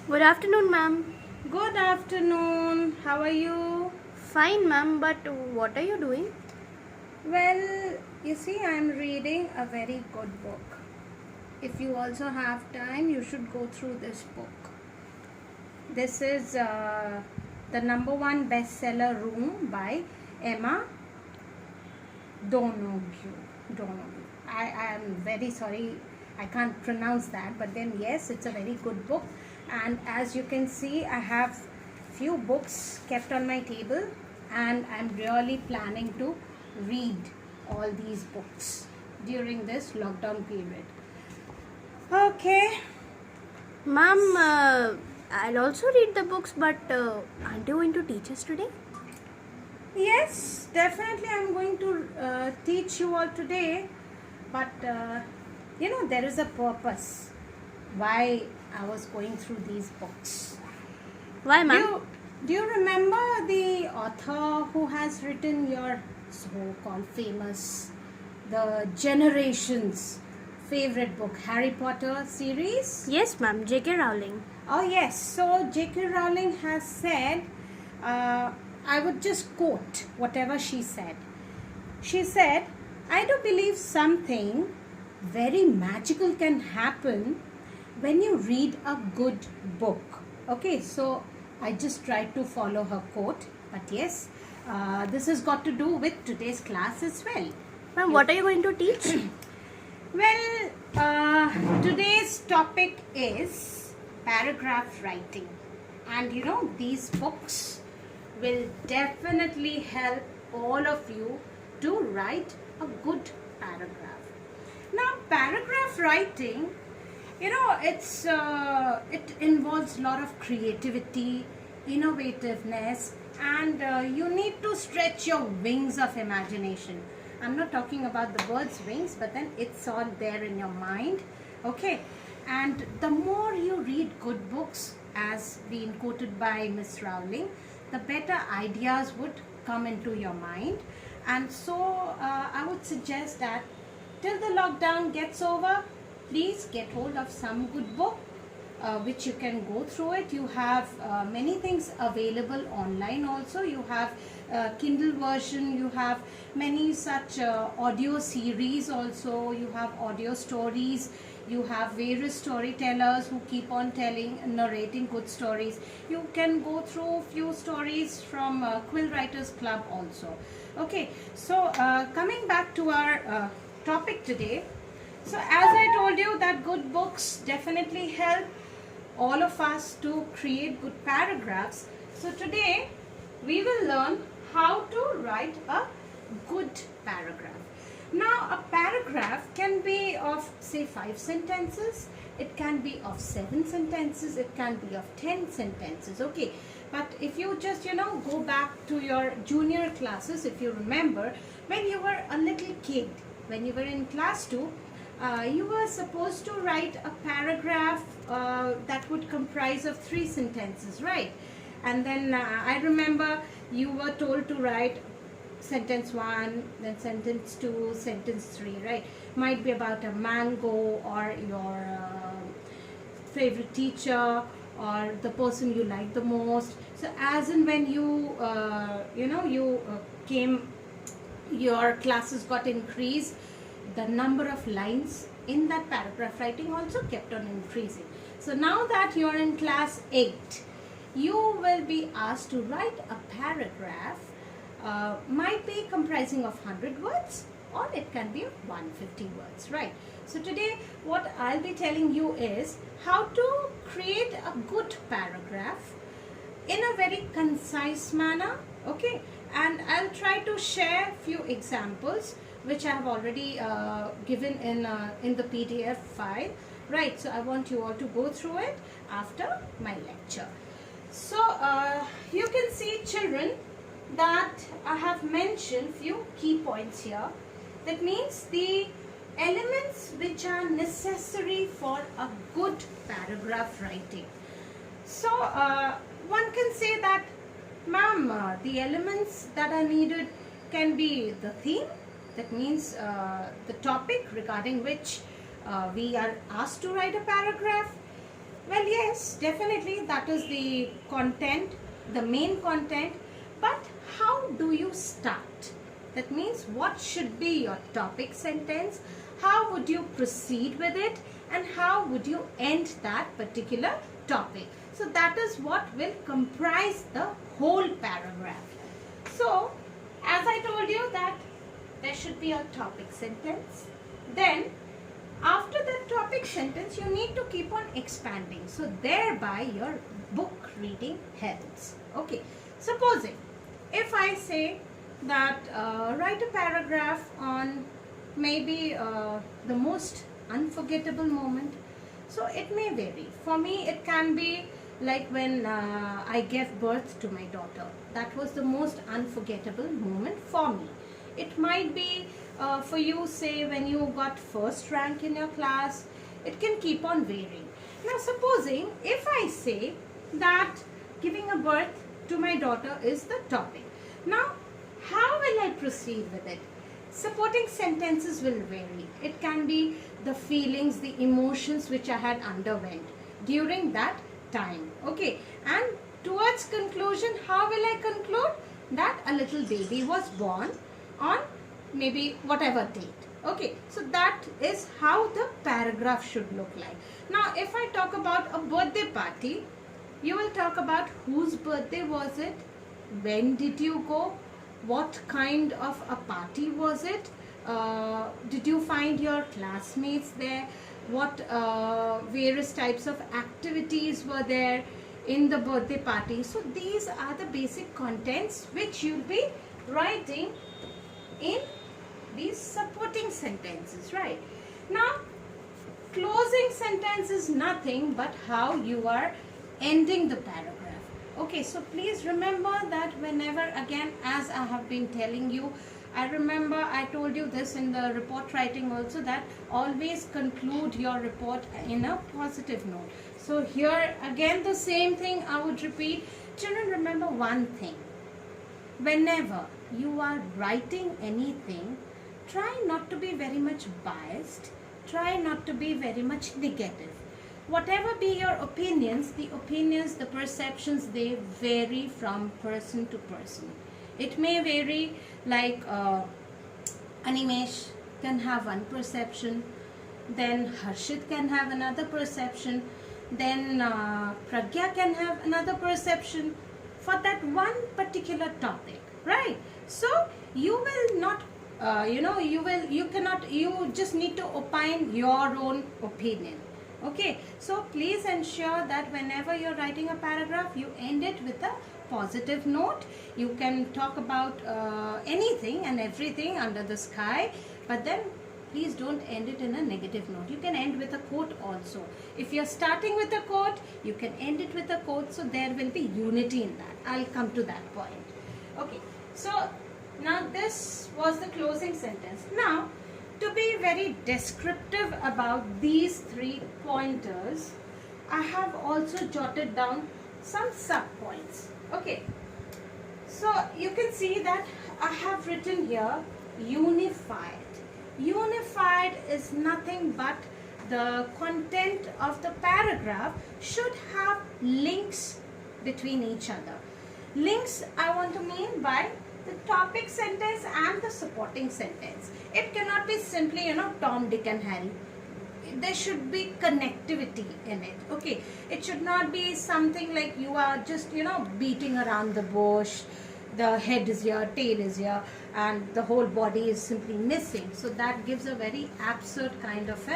Good afternoon, ma'am. Good afternoon. How are you? Fine, ma'am, but what are you doing? Well, you see, I'm reading a very good book. If you also have time, you should go through this book. This is the number one bestseller Room by Emma Donoghue. Donoghue. I am very sorry, I can't pronounce that, but then yes, it's a very good book. And as you can see, I have few books kept on my table, and I'm really planning to read all these books during this lockdown period. Okay. Ma'am, I'll also read the books, but aren't you going to teach us today? Yes, definitely I'm going to teach you all today, but there is a purpose why I was going through these books. Why, Do ma'am? you, do you remember the author who has written your so-called famous, the Generations favorite book, Harry Potter series? Yes, ma'am, J.K. Rowling. Oh yes, so J.K. Rowling has said, uh, I would just quote whatever she said. She said, I do believe something very magical can happen when you read a good book. Okay, so I just tried to follow her quote, but yes, this has got to do with today's class as well. Ma'am, what are you going to teach? Well, today's topic is paragraph writing, and these books will definitely help all of you to write a good paragraph. Now, paragraph writing, it involves a lot of creativity, innovativeness, and you need to stretch your wings of imagination. I'm not talking about the bird's wings, but then it's all there in your mind. Okay, and the more you read good books, as being quoted by Miss Rowling, the better ideas would come into your mind. And so I would suggest that till the lockdown gets over, please get hold of some good book which you can go through it. You have many things available online also. You have Kindle version, you have many such audio series also, you have audio stories, you have various storytellers who keep on narrating good stories. You can go through few stories from Quill Writers Club also. Okay, so coming back to our topic today. So as I told you that good books definitely help all of us to create good paragraphs. So today we will learn how to write a good paragraph. Now a paragraph can be of say 5 sentences, it can be of 7 sentences, it can be of 10 sentences. Okay, but if you just go back to your junior classes, if you remember when you were a little kid, when you were in class 2, you were supposed to write a paragraph that would comprise of 3 sentences, right? And then I remember you were told to write sentence 1, then sentence 2, sentence 3, right? Might be about a mango, or your favorite teacher, or the person you like the most. So as and when you came, your classes got increased, the number of lines in that paragraph writing also kept on increasing. So now that you are in class 8, you will be asked to write a paragraph, might be comprising of 100 words, or it can be of 150 words, right? So today what I'll be telling you is how to create a good paragraph in a very concise manner. Okay, and I'll try to share few examples which I have already given in the PDF file, right? So I want you all to go through it after my lecture. So you can see, children, that I have mentioned few key points here. That means the elements which are necessary for a good paragraph writing. So one can say that, ma'am, the elements that are needed can be the theme, that means the topic regarding which we are asked to write a paragraph. Well, yes, definitely that is the content, the main content. But how do you start? That means what should be your topic sentence? How would you proceed with it? And how would you end that particular topic? So that is what will comprise the whole paragraph. So, as I told you that there should be a topic sentence. Then after that topic sentence, you need to keep on expanding. So thereby your book reading helps. Okay. Supposing if I say that write a paragraph on maybe the most unforgettable moment. So it may vary. For me, it can be like when I gave birth to my daughter. That was the most unforgettable moment for me. It might be for you, say, when you got first rank in your class. It can keep on varying. Now, supposing if I say that giving a birth to my daughter is the topic. Now, how will I proceed with it? Supporting sentences will vary. It can be the feelings, the emotions which I had underwent during that time. Okay. And towards conclusion, how will I conclude? That a little baby was born on maybe whatever date. Okay. So that is how the paragraph should look like. Now, if I talk about a birthday party, you will talk about whose birthday was it? When did you go? What kind of a party was it? Did you find your classmates there? What various types of activities were there in the birthday party? So these are the basic contents which you'll be writing in these supporting sentences, right? Now, closing sentence is nothing but how you are ending the paragraph. Okay, so please remember that whenever, again, as I have been telling you, I remember I told you this in the report writing also, that always conclude your report in a positive note. So here again the same thing I would repeat. Children, remember one thing. Whenever you are writing anything, try not to be very much biased. Try not to be very much negative. Whatever be your opinions, the perceptions, they vary from person to person. It may vary, like Animesh can have one perception, then Harshit can have another perception, then Pragya can have another perception for that one particular topic, right? So you will not, you just need to opine your own opinion. Okay, so please ensure that whenever you're writing a paragraph, you end it with a positive note. You can talk about anything and everything under the sky, but then please don't end it in a negative note. You can end with a quote also. If you're starting with a quote, you can end it with a quote, so there will be unity in that. I'll come to that point. Okay, so now this was the closing sentence. Now, to be very descriptive about these 3 pointers, I have also jotted down some sub-points. Okay, so you can see that I have written here unified. Unified is nothing but the content of the paragraph should have links between each other. Links I want to mean by the topic sentence and the supporting sentence. It cannot be simply, Tom, Dick and Harry. There should be connectivity in it. Okay, it should not be something like you are just, beating around the bush. The head is here, tail is here, and the whole body is simply missing. So that gives a very absurd kind of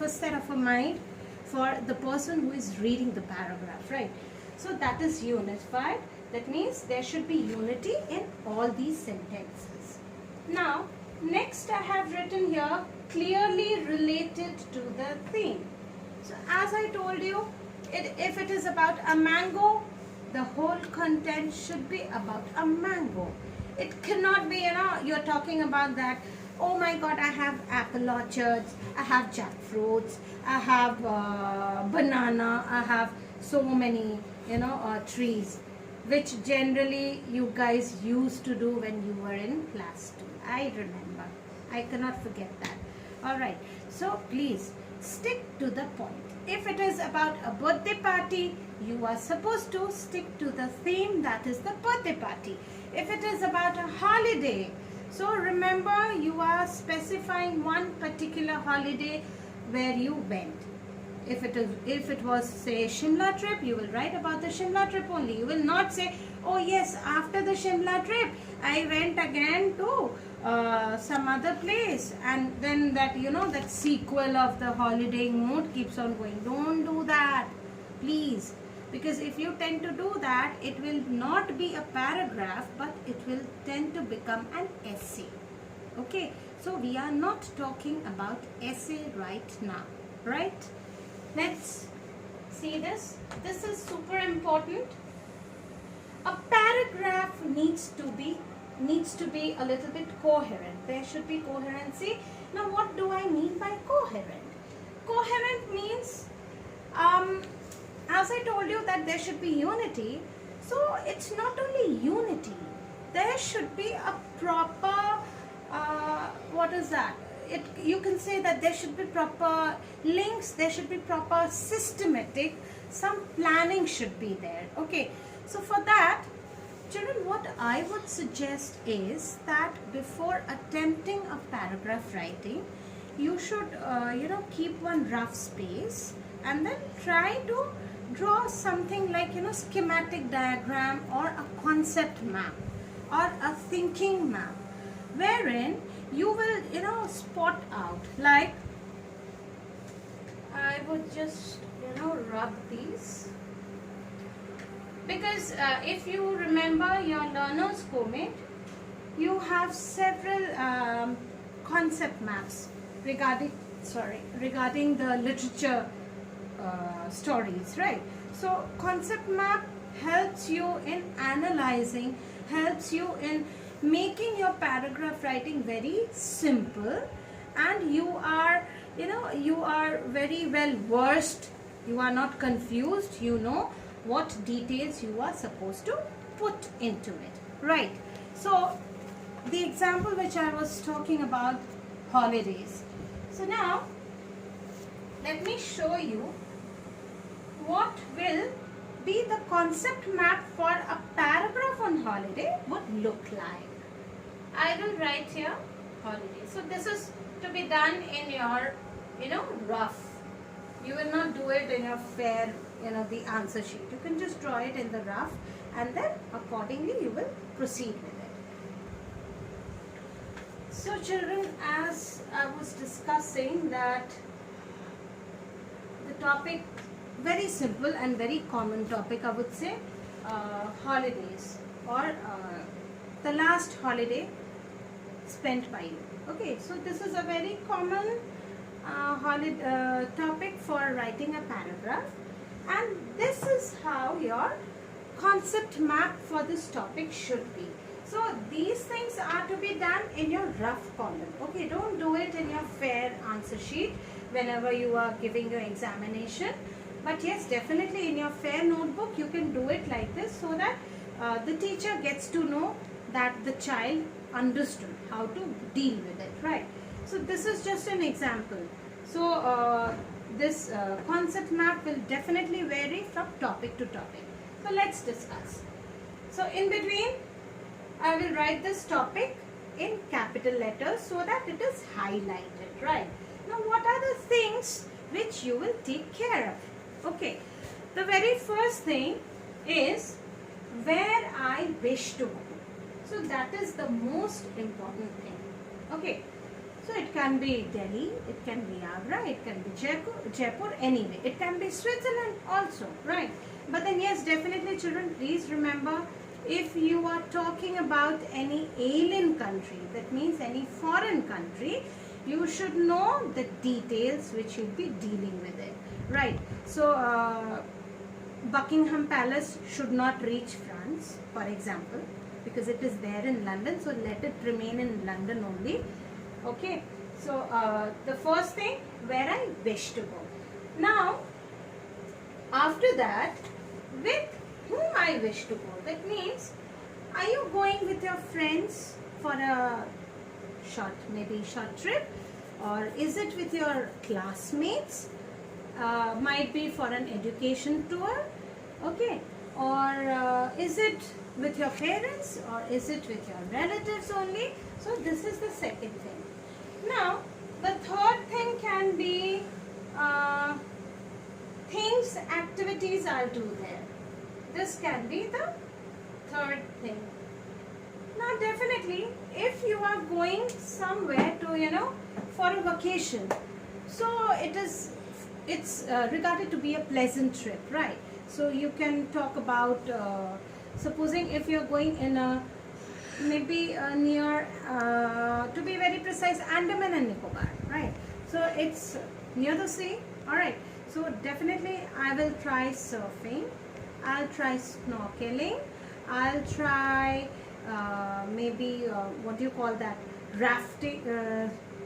a set of a mind for the person who is reading the paragraph, right? So that is unified. That means there should be unity in all these sentences. Now, next I have written here clearly related to the theme. So as I told you, if it is about a mango, the whole content should be about a mango. It cannot be, you're talking about that, oh my God, I have apple orchards, I have jackfruits, I have banana, I have so many, trees, which generally you guys used to do when you were in class 2. I remember. I cannot forget that. Alright. So please stick to the point. if it is about a birthday party, you are supposed to stick to the theme, that is the birthday party. If it is about a holiday, so remember you are specifying one particular holiday where you went. If it was say Shimla trip, you will write about the Shimla trip only. You will not say, oh yes, after the Shimla trip I went again to some other place, and then that that sequel of the holiday mood keeps on going. Don't do that, please, because if you tend to do that, it will not be a paragraph, but it will tend to become an essay. Okay, so we are not talking about essay right now, right? Let's see this. This is super important. A paragraph needs to be a little bit coherent. There should be coherency. Now what do I mean by coherent? Coherent means, as I told you, that there should be unity. So it's not only unity. There should be a proper, what is that? You can say that there should be proper links, there should be proper systematic, some planning should be there. Okay, so for that, children, what I would suggest is that before attempting a paragraph writing, you should keep one rough space and then try to draw something like schematic diagram or a concept map or a thinking map, wherein you will spot out, like I would just rub these, because if you remember your learner's co-mate, you have several concept maps regarding the literature stories, right? So concept map helps you in analyzing, helps you in making your paragraph writing very simple, and you are very well versed, you are not confused, you know what details you are supposed to put into it, right? So the example which I was talking about, holidays. So now let me show you what will be the concept map for a paragraph on holiday would look like. I will write here holiday. So this is to be done in your rough. You will not do it in your fair the answer sheet. You can just draw it in the rough, and then accordingly you will proceed with it. So children, as I was discussing, that the topic, very simple and very common topic, I would say, holidays, or the last holiday spent by you. Okay, so this is a very common topic for writing a paragraph, and this is how your concept map for this topic should be. So these things are to be done in your rough column. Okay, don't do it in your fair answer sheet whenever you are giving your examination. But yes, definitely in your fair notebook you can do it like this, so that the teacher gets to know that the child understood how to deal with it, right? So this is just an example. So this concept map will definitely vary from topic to topic. So let's discuss. So in between, I will write this topic in capital letters so that it is highlighted, right? Now what are the things which you will take care of? Okay, the very first thing is where I wish to go. So that is the most important thing. Okay, so it can be Delhi, it can be Agra, it can be Jaipur, anyway. It can be Switzerland also, right? But then yes, definitely children, please remember, if you are talking about any alien country, that means any foreign country, you should know the details which you'll be dealing with it, right? So Buckingham Palace should not reach France, for example, because it is there in London, so let it remain in London only. Okay, so the first thing, where I wish to go. Now after that, with whom I wish to go. That means, are you going with your friends for a short trip, or is it with your classmates, might be for an education tour, okay, or is it with your parents, or is it with your relatives only? So this is the second thing. Now the third thing can be things, activities I'll do there. This can be the third thing. Now definitely if you are going somewhere to for a vacation, so it's regarded to be a pleasant trip, right? So you can talk about supposing if you're going in a maybe near to be very precise, Andaman and Nicobar, right? So it's near the sea, all right. So definitely I will try surfing, I'll try snorkeling, I'll try maybe what do you call that, rafting,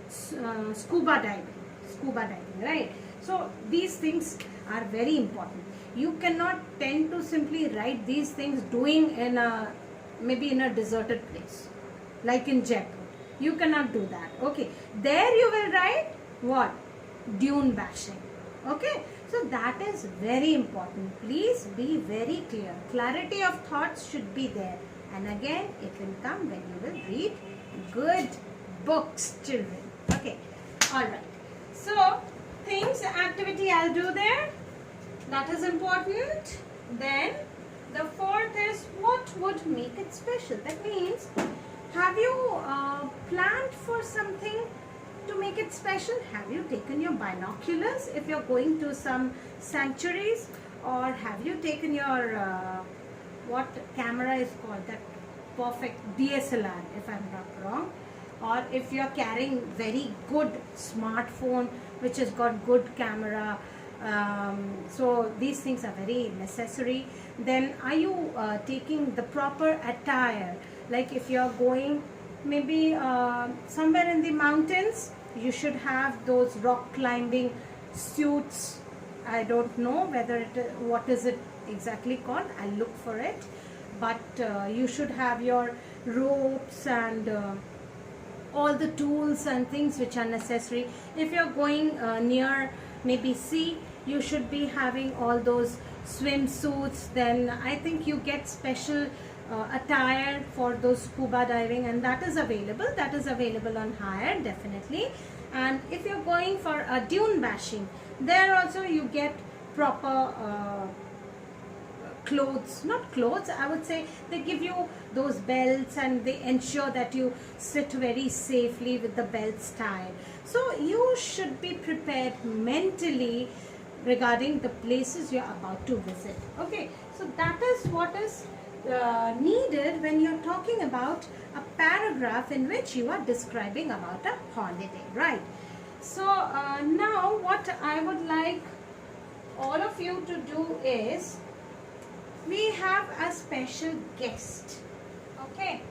scuba diving, right? So these things are very important. You cannot tend to simply write these things doing in a maybe in a deserted place like in Jaipur. You cannot do that, okay? There you will write what? Dune bashing, okay? So that is very important. Please be very clear. Clarity of thoughts should be there. And again, it will come when you will read good books, children. Okay, all right. So, things, activity I'll do there. That is important. Then, the fourth is what would make it special. That means, have you planned for something to make it special? Have you taken your binoculars if you're going to some sanctuaries? Or have you taken your what camera is called, that perfect DSLR, if I'm not wrong, or if you're carrying very good smartphone which has got good camera, so these things are very necessary. Then are you taking the proper attire? Like if you're going maybe somewhere in the mountains, you should have those rock climbing suits. I don't know whether what is it exactly called, I'll look for it, but you should have your ropes and all the tools and things which are necessary. If you're going near maybe sea, you should be having all those swimsuits. Then I think you get special attire for those scuba diving, and that is available on hire, definitely. And if you're going for a dune bashing, there also you get proper clothes, not clothes, I would say they give you those belts and they ensure that you sit very safely with the belts tied. So you should be prepared mentally regarding the places you're about to visit, okay? So that is what is needed when you're talking about a paragraph in which you are describing about a holiday, right? So now what I would like all of you to do is, we have a special guest, okay?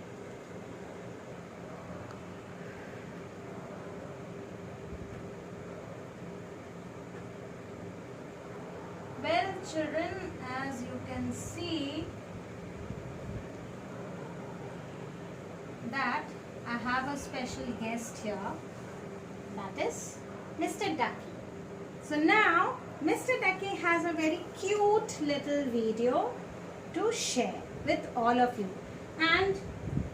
Well, children, as you can see that I have a special guest here, that is Mr. Ducky. So now Mr. Ducky has a very cute little video to share with all of you, and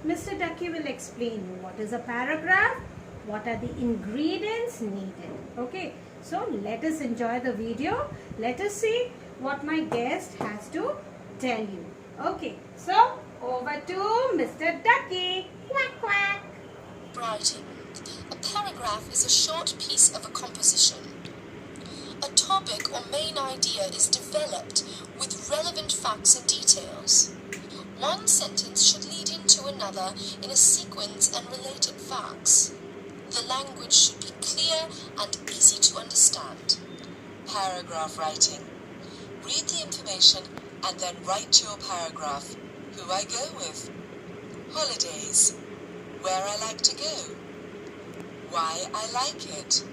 Mr. Ducky will explain you what is a paragraph, what are the ingredients needed, okay? So let us enjoy the video. Let us see what my guest has to tell you. Okay, so over to Mr. Ducky. Quack, quack. Writing. A paragraph is a short piece of a composition. A topic or main idea is developed with relevant facts and details. One sentence should lead into another in a sequence and related facts. The language should be clear and easy to understand. Paragraph writing. Read the information and then write your paragraph. Who I go with. Holidays. Where I like to go. Why I like it.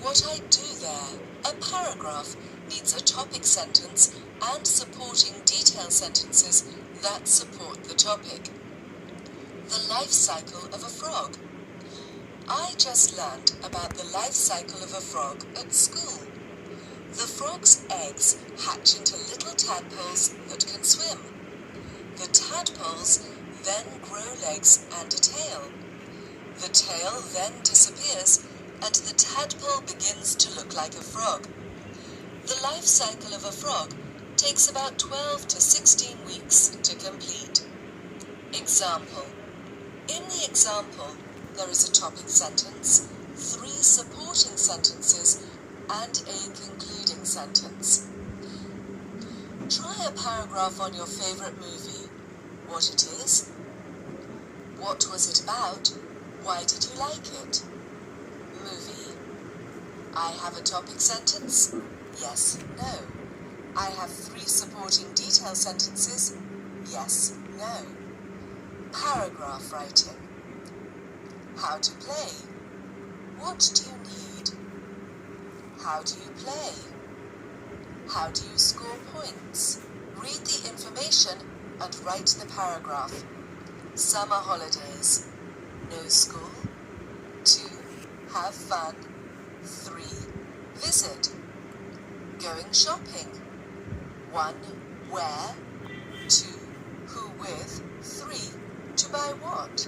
What I do there. A paragraph needs a topic sentence and supporting detail sentences that support the topic. The life cycle of a frog. I just learned about the life cycle of a frog at school. The frog frog's eggs hatch into little tadpoles that can swim. The tadpoles then grow legs and a tail. The tail then disappears and the tadpole begins to look like a frog. The life cycle of a frog takes about 12 to 16 weeks to complete. Example. In the example, there is a topic sentence, 3 supporting sentences, and a concluding sentence. Try a paragraph on your favorite movie. What it is? What was it about? Why did you like it? Movie. I have a topic sentence. Yes, no. I have 3 supporting detail sentences. Yes, no. Paragraph writing. How to play. What do you need? How do you play? How do you score points? Read the information and write the paragraph. Summer holidays. No school. 2. Have fun. 3. Visit. Going shopping. 1. Where? 2. Who with? 3. To buy what?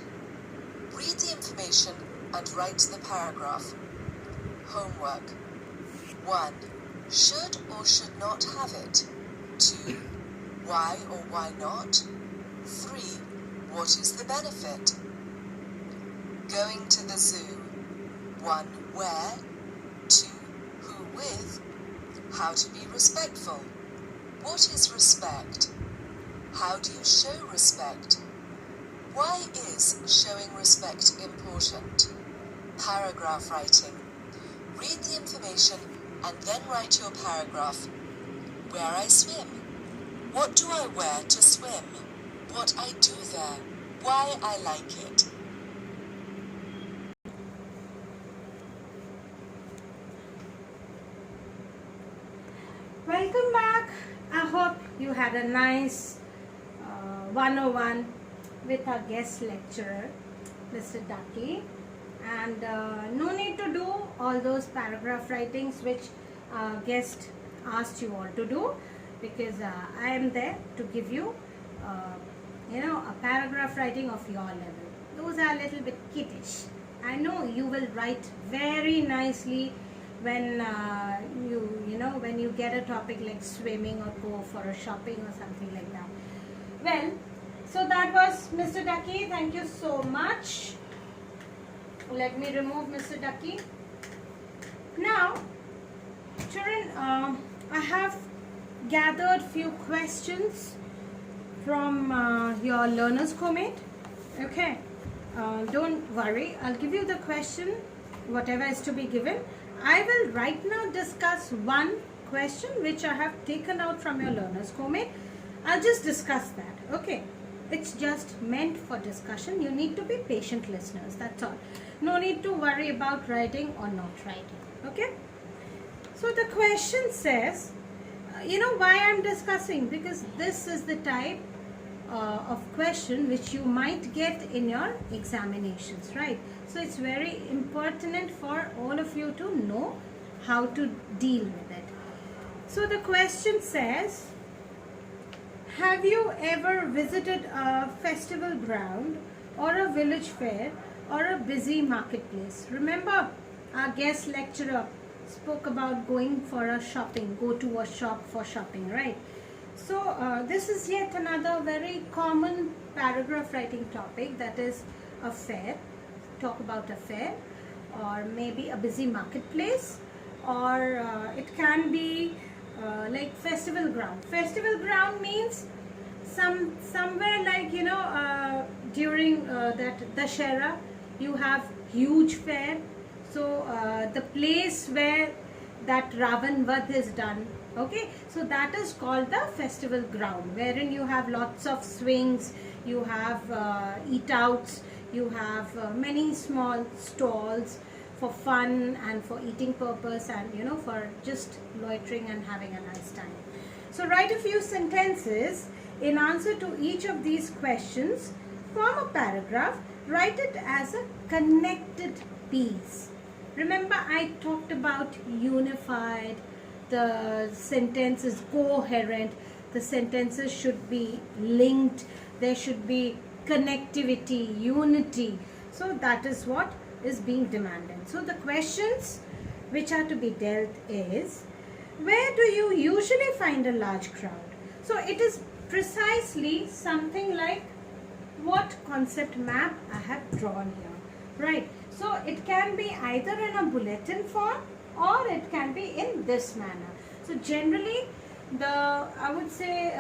Read the information and write the paragraph. Homework. 1. Should or should not have it. 2. Why or why not? 3. What is the benefit? Going to the zoo. 1. Where? 2. Who with? How to be respectful. What is respect? How do you show respect? Why is showing respect important? Paragraph writing. Read the information and then write your paragraph. Where I swim. What do I wear to swim? What I do there. Why I like it. Welcome back. I hope you had a nice 101 with our guest lecturer, Mr. Ducky. And no need to do all those paragraph writings which our guest asked you all to do, because I am there to give you, a paragraph writing of your level. Those are a little bit kiddish. I know you will write very nicely when when you get a topic like swimming or go for a shopping or something like that. Well, so that was Mr. Ducky. Thank you so much. Let me remove Mr. Ducky. Now, children, I have gathered few questions from your learner's comment. Okay, don't worry. I'll give you the question, whatever is to be given. I will right now discuss one question which I have taken out from your learner's comment. I'll just discuss that. Okay, it's just meant for discussion. You need to be patient listeners. That's all. No need to worry about writing or not writing. Okay. So the question says, why I'm discussing? Because this is the type of question which you might get in your examinations, right? So it's very important for all of you to know how to deal with it. So the question says, have you ever visited a festival ground or a village fair or a busy marketplace? Remember, our guest lecturer spoke about going for a shopping, go to a shop for shopping, right? So this is yet another very common paragraph writing topic, that is a fair. Talk about a fair, or maybe a busy marketplace, or it can be like festival ground. Festival ground means somewhere like during that Dashera you have huge fair. So the place where that Ravan Vadh is done, okay, so that is called the festival ground, wherein you have lots of swings, you have eat outs, you have many small stalls for fun and for eating purpose, and for just loitering and having a nice time. So write a few sentences in answer to each of these questions. Form a paragraph. Write it as a connected piece. Remember, I talked about unified, the sentence is coherent, the sentences should be linked, there should be connectivity, unity. So that is what is being demanded. So the questions which are to be dealt is, where do you usually find a large crowd? So it is precisely something like what concept map I have drawn here, right? So it can be either in a bulletin form or it can be in this manner. So generally I would say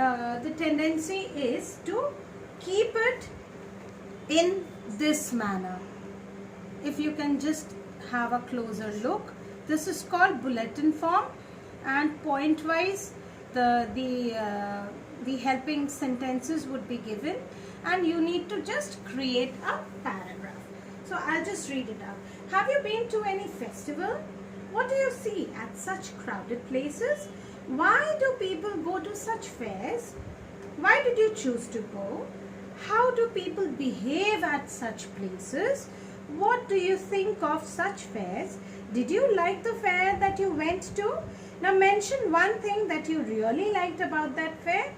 the tendency is to keep it in this manner. If you can just have a closer look, this is called bulletin form, and point wise the helping sentences would be given, and you need to just create a paragraph. So I'll just read it out. Have you been to any festival? What do you see at such crowded places? Why do people go to such fairs? Why did you choose to go? How do people behave at such places? What do you think of such fairs? Did you like the fair that you went to? Now mention one thing that you really liked about that fair.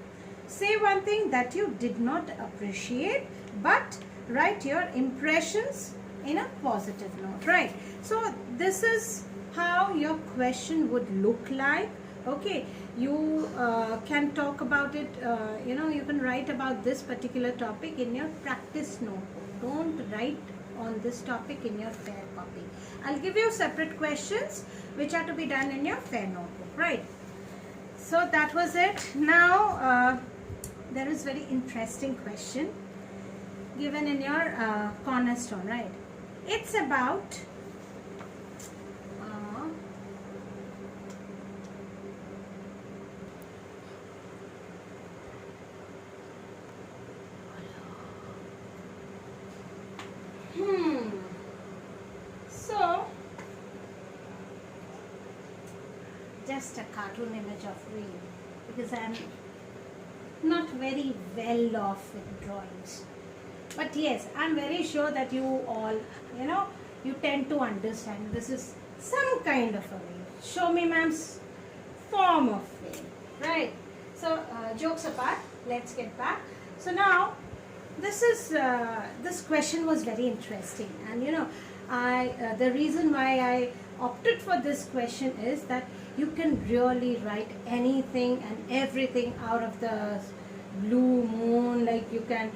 Say one thing that you did not appreciate, but write your impressions in a positive note, right? So this is how your question would look like. Okay, you can talk about it, you can write about this particular topic in your practice notebook. Don't write on this topic in your fair copy. I'll give you separate questions which are to be done in your fair notebook, right? So that was it. Now there is very interesting question given in your cornerstone, right? It's about so just a cartoon image of wheel, because I am not very well off with drawings, but yes, I am very sure that you all you tend to understand this is some kind of a wheel. Show me ma'am's form of wheel, right? So jokes apart, let's get back. So now this question was very interesting, and the reason why I opted for this question is that you can really write anything and everything out of the blue moon. Like you can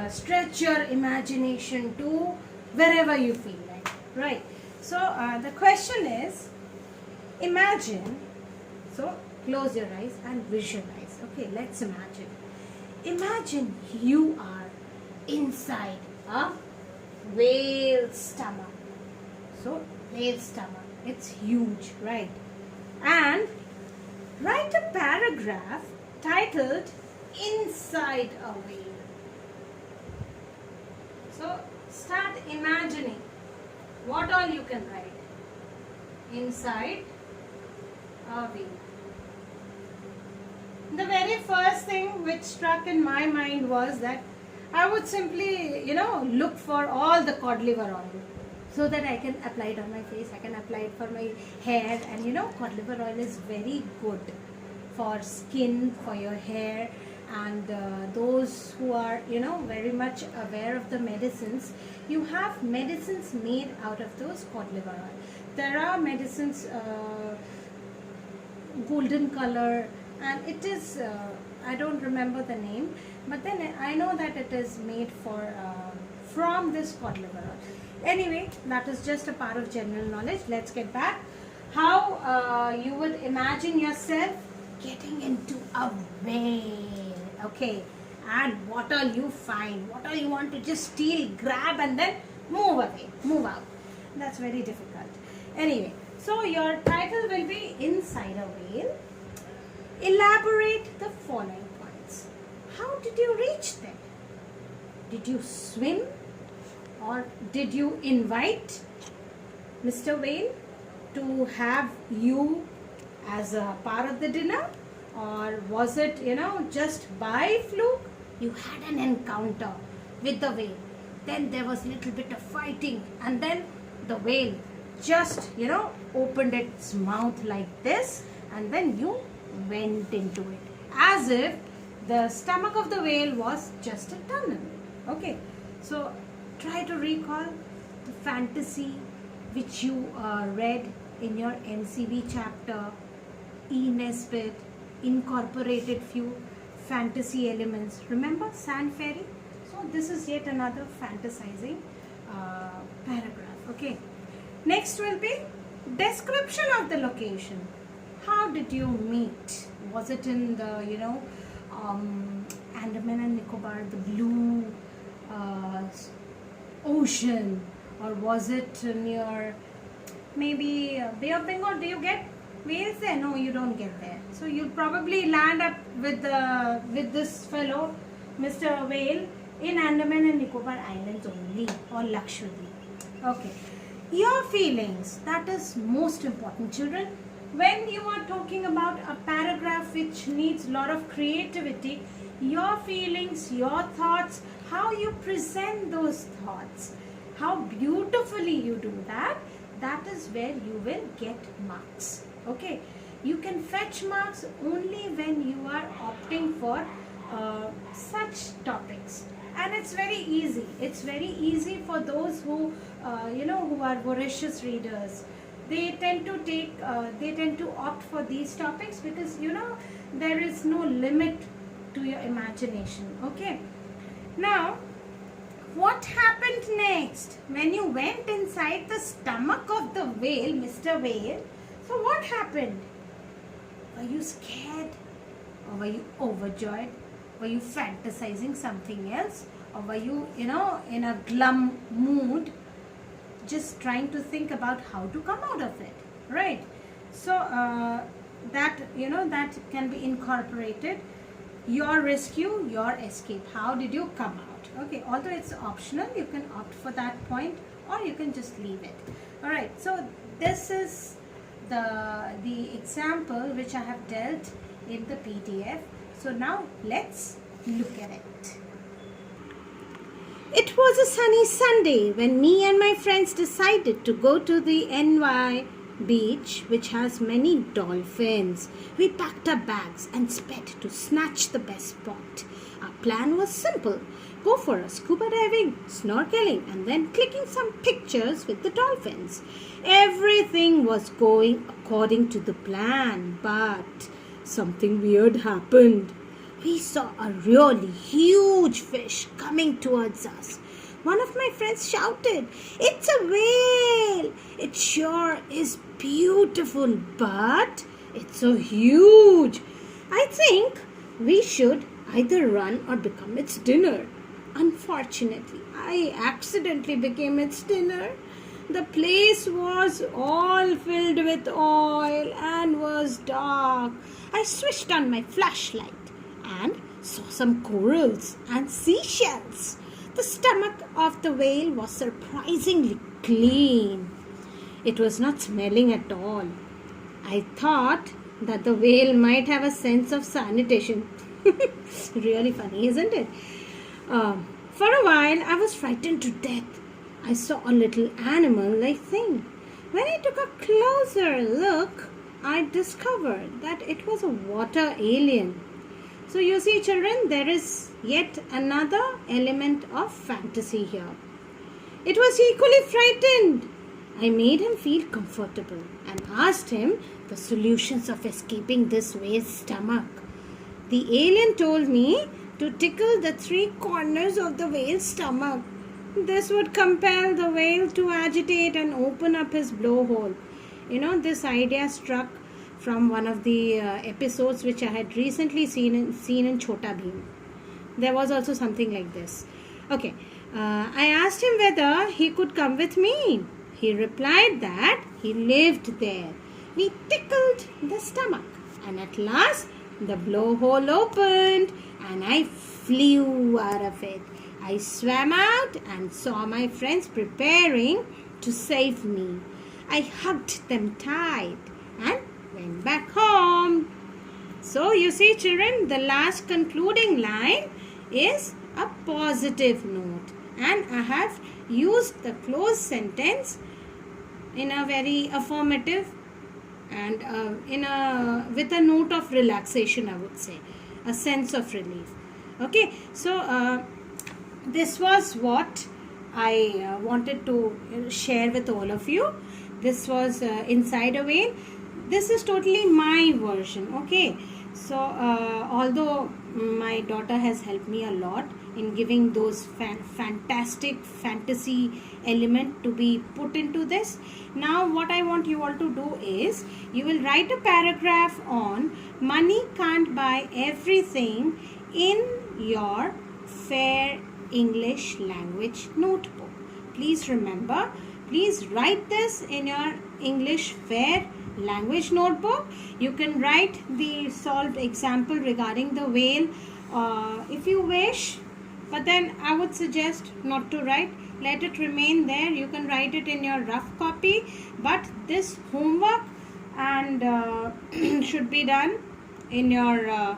stretch your imagination to wherever you feel like, right? So the question is, imagine, so close your eyes and visualize. Okay, let's imagine you are inside a whale's stomach. So whale's stomach, it's huge, right? And write a paragraph titled Inside a Whale. So start imagining what all you can write inside a whale. The very first thing which struck in my mind was that I would simply, look for all the cod liver oil so that I can apply it on my face, I can apply it for my hair, and cod liver oil is very good for skin, for your hair, and those who are, very much aware of the medicines, you have medicines made out of those cod liver oil. There are medicines golden color, and it is I don't remember the name, but then I know that it is made from this cod liver oil. Anyway, that is just a part of general knowledge. Let's get back. How you would imagine yourself getting into a whale, okay, and what all you find, what all you want to just steal, grab, and then move away, move out. That's very difficult. Anyway, so your title will be Inside a Whale. Elaborate the following points. How did you reach there? Did you swim, or did you invite Mr. Whale to have you as a part of the dinner, or was it just by fluke you had an encounter with the whale, then there was a little bit of fighting, and then the whale just opened its mouth like this, and then you went into it, as if the stomach of the whale was just a tunnel. Okay, so try to recall the fantasy which you read in your NCV chapter. E. Nesbit incorporated few fantasy elements. Remember Sand Fairy? So this is yet another fantasizing paragraph. Okay. Next will be description of the location. How did you meet? Was it in the Andaman and Nicobar, the blue ocean, or was it near maybe Bay of Bengal? Do you get whales there? No, you don't get there. So you'll probably land up with this fellow, Mr. Whale, in Andaman and Nicobar Islands only, or Lakshadweep. Okay. Your feelings, that is most important, children. When you are talking about a paragraph which needs a lot of creativity, your feelings, your thoughts, how you present those thoughts, how beautifully you do that, that is where you will get marks. Okay, you can fetch marks only when you are opting for such topics, and it's very easy. It's very easy for those who who are voracious readers. They tend to opt for these topics because there is no limit to your imagination. Okay, now what happened next when you went inside the stomach of the whale, Mr. Whale? So what happened? Were you scared, or were you overjoyed? Were you fantasizing something else, or were you in a glum mood, just trying to think about how to come out of it, right? So that can be incorporated. Your rescue, your escape. How did you come out? Okay, although it's optional, you can opt for that point, or you can just leave it. All right. So this is the example which I have dealt in the PDF. So now let's look at it. It was a sunny Sunday when me and my friends decided to go to the NY beach, which has many dolphins. We packed our bags and sped to snatch the best spot. Our plan was simple: go for a scuba diving, snorkeling, and then clicking some pictures with the dolphins. Everything was going according to the plan, but something weird happened. We saw a really huge fish coming towards us. One of my friends shouted, "It's a whale! It sure is beautiful, but it's so huge. I think we should either run or become its dinner." Unfortunately, I accidentally became its dinner. The place was all filled with oil and was dark. I switched on my flashlight and saw some corals and seashells. The stomach of the whale was surprisingly clean. It was not smelling at all. I thought that the whale might have a sense of sanitation. Really funny, isn't it? For a while, I was frightened to death. I saw a little animal-like thing. When I took a closer look, I discovered that it was a water alien. So you see, children, there is yet another element of fantasy here. It was equally frightened. I made him feel comfortable and asked him the solutions of escaping this whale's stomach. The alien told me to tickle the 3 corners of the whale's stomach. This would compel the whale to agitate and open up his blowhole. This idea struck from one of the episodes which I had recently seen in Chota Bheem. There was also something like this. Okay, I asked him whether he could come with me. He replied that he lived there. We tickled the stomach, and at last the blowhole opened and I flew out of it. I swam out and saw my friends preparing to save me. I hugged them tight and went back home. So you see, children, the last concluding line is a positive note, and I have used the closed sentence in a very affirmative and with a note of relaxation, I would say, a sense of relief. Okay, so this was what I wanted to share with all of you. This was Inside a Whale. This is totally my version. Okay, so although my daughter has helped me a lot in giving those fantastic fantasy element to be put into this, now what I want you all to do is you will write a paragraph on money can't buy everything in your Fair English Language notebook. Please remember, please write this in your English Fair Language notebook. You can write the solved example regarding the whale if you wish, but then I would suggest not to write. Let it remain there. You can write it in your rough copy, but this homework and should be done in your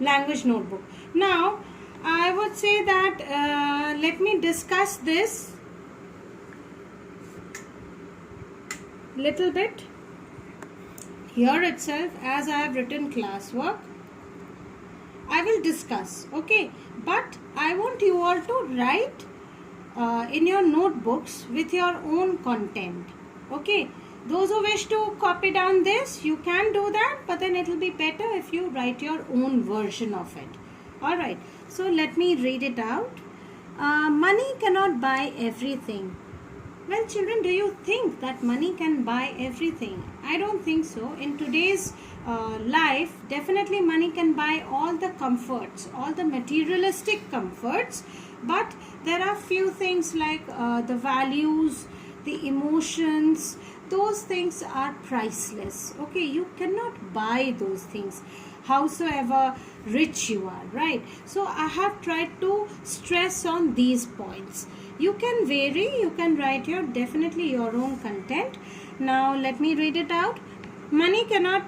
language notebook. Now I would say that let me discuss this little bit here itself. As I have written classwork, I will discuss, okay, but I want you all to write in your notebooks with your own content. Okay, those who wish to copy down this, you can do that, but then it will be better if you write your own version of it. Alright, so let me read it out. Money cannot buy everything. Well, children, do you think that money can buy everything? I don't think so. In today's life, definitely money can buy all the comforts, all the materialistic comforts, but there are few things like the values, the emotions, those things are priceless. Okay, you cannot buy those things howsoever rich you are, right? So I have tried to stress on these points. You can vary, you can write your definitely your own content. Now let me read it out. Money cannot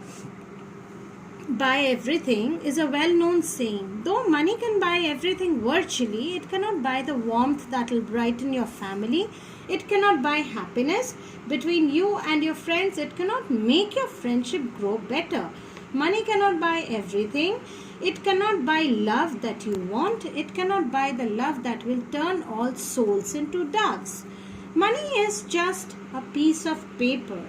buy everything is a well-known saying. Though money can buy everything virtually, it cannot buy the warmth that will brighten your family. It cannot buy happiness between you and your friends. It cannot make your friendship grow better. Money cannot buy everything. It cannot buy love that you want. It cannot buy the love that will turn all souls into doves. Money is just a piece of paper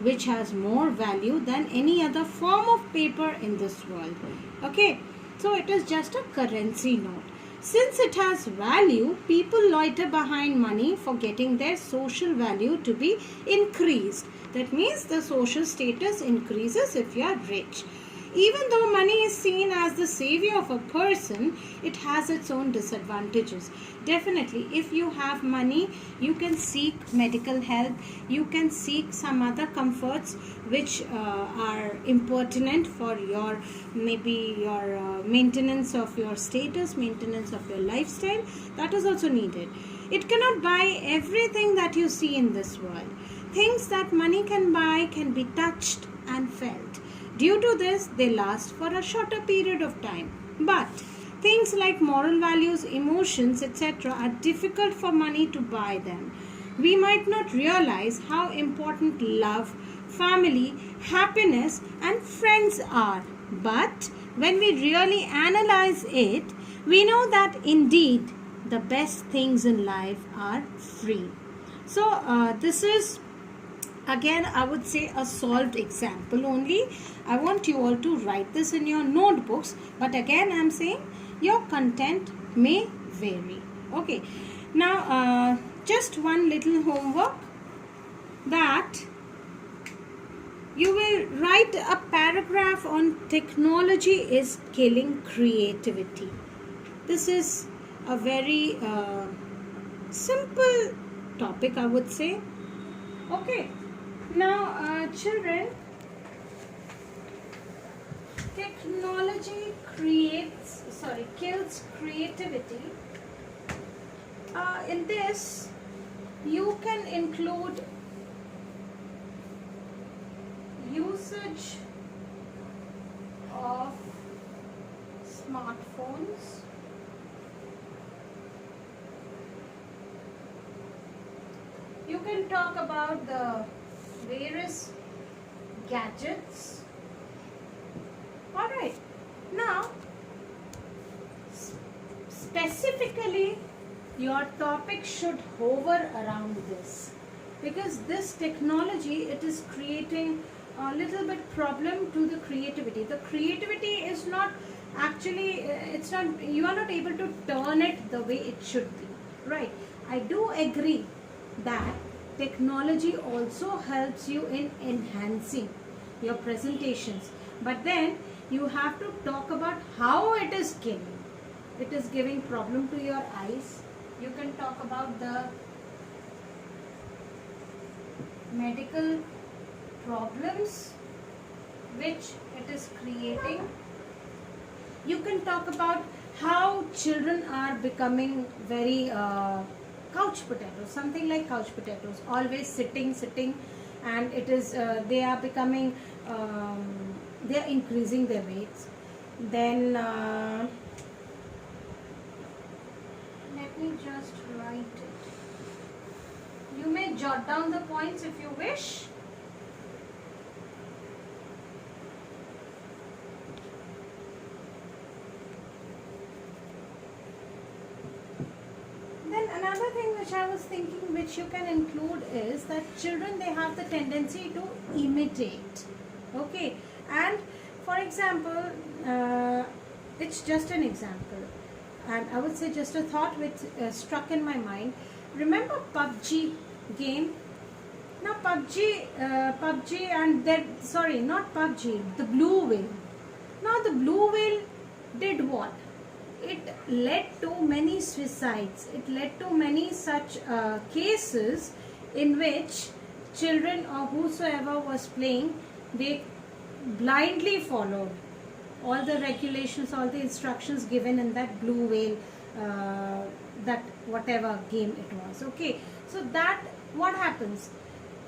which has more value than any other form of paper in this world. Okay, so it is just a currency note. Since it has value, people loiter behind money, forgetting their social value to be increased. That means the social status increases if you are rich. Even though money is seen as the savior of a person, it has its own disadvantages. Definitely, if you have money, you can seek medical help, you can seek some other comforts which are impertinent for your maybe your maintenance of your status, maintenance of your lifestyle. That is also needed. It cannot buy everything that you see in this world. Things that money can buy can be touched and felt. Due to this, they last for a shorter period of time. But things like moral values, emotions, etc. are difficult for money to buy them. We might not realize how important love, family, happiness and friends are. But when we really analyze it, we know that indeed the best things in life are free. So this is again, I would say a solved example only. I want you all to write this in your notebooks. But again, I am saying your content may vary. Okay. Now, just one little homework, that you will write a paragraph on technology is killing creativity. This is a very simple topic, I would say. Okay. Now, children, technology kills creativity. In this, you can include usage of smartphones, you can talk about the various gadgets. Alright, now specifically your topic should hover around this, because this technology, it is creating a little bit problem to the creativity. The creativity is not actually, it's not, you are not able to turn it the way it should be, right? I do agree that technology also helps you in enhancing your presentations, but then you have to talk about how it is giving. It is giving problem to your eyes. You can talk about the medical problems which it is creating. You can talk about how children are becoming very couch potatoes, something like couch potatoes, always sitting, and it is they are becoming they are increasing their weights. Then let me just write it. You may jot down the points if you wish. Then another thing which I was thinking which you can include is that children, they have the tendency to imitate. Okay, and for example, it's just an example, and I would say just a thought which struck in my mind. Remember PUBG game? Now PUBG and then, sorry, not PUBG, the Blue Whale. Now the Blue Whale did what? It led to many suicides. It led to many such cases in which children or whosoever was playing, they blindly followed all the regulations, all the instructions given in that Blue Whale, that whatever game it was. Okay, so that what happens?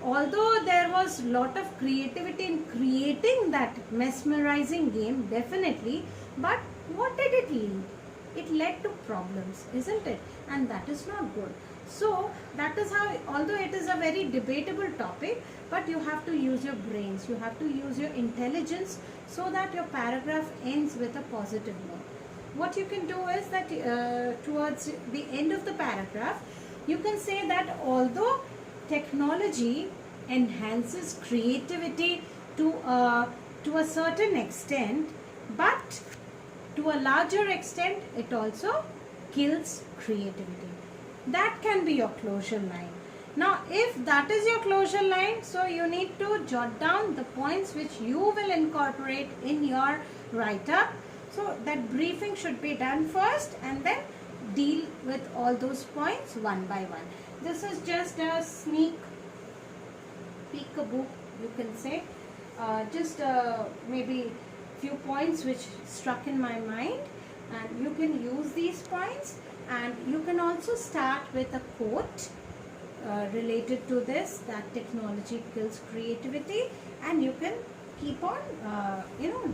Although there was lot of creativity in creating that mesmerizing game, definitely, but what did it lead? It led to problems, isn't it? And that is not good. So that is how, although it is a very debatable topic, but you have to use your brains, you have to use your intelligence so that your paragraph ends with a positive note. What you can do is that towards the end of the paragraph, you can say that although technology enhances creativity to a certain extent, but to a larger extent, it also kills creativity. That can be your closure line. Now, if that is your closure line, so you need to jot down the points which you will incorporate in your write-up. So that briefing should be done first, and then deal with all those points one by one. This is just a sneak peekaboo, you can say. Just maybe few points which struck in my mind, and you can use these points, and you can also start with a quote related to this, that technology kills creativity, and you can keep on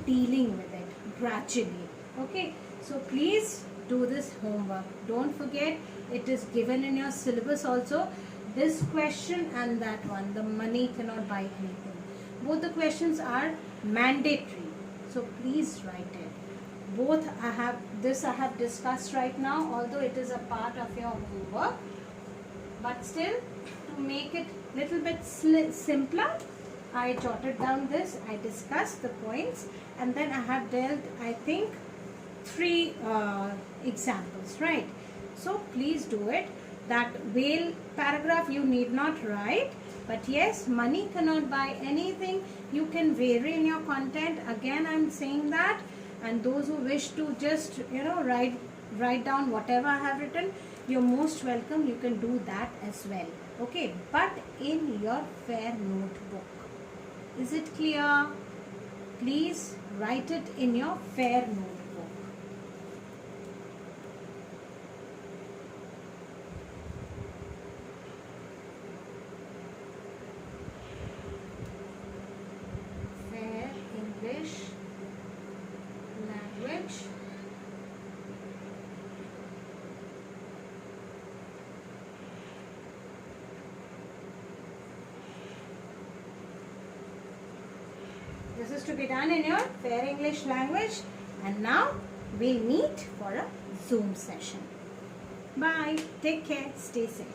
dealing with it gradually. Okay, so please do this homework. Don't forget, it is given in your syllabus also, this question and that one, the money cannot buy anything. Both the questions are mandatory, so please write it. Both I have discussed right now, although it is a part of your homework, but still, to make it little bit simpler, I jotted down this, I discussed the points, and then I have dealt, I think, 3 examples, right? So please do it. That whale paragraph you need not write, but yes, money cannot buy anything. You can vary in your content. Again, I'm saying that, and those who wish to just write down whatever I have written, you're most welcome. You can do that as well. Okay, but in your fair notebook. Is it clear? Please write it in your fair notebook. Fair English language. This is to be done in your Fair English language. And now we'll meet for a Zoom session. Bye. Take care. Stay safe.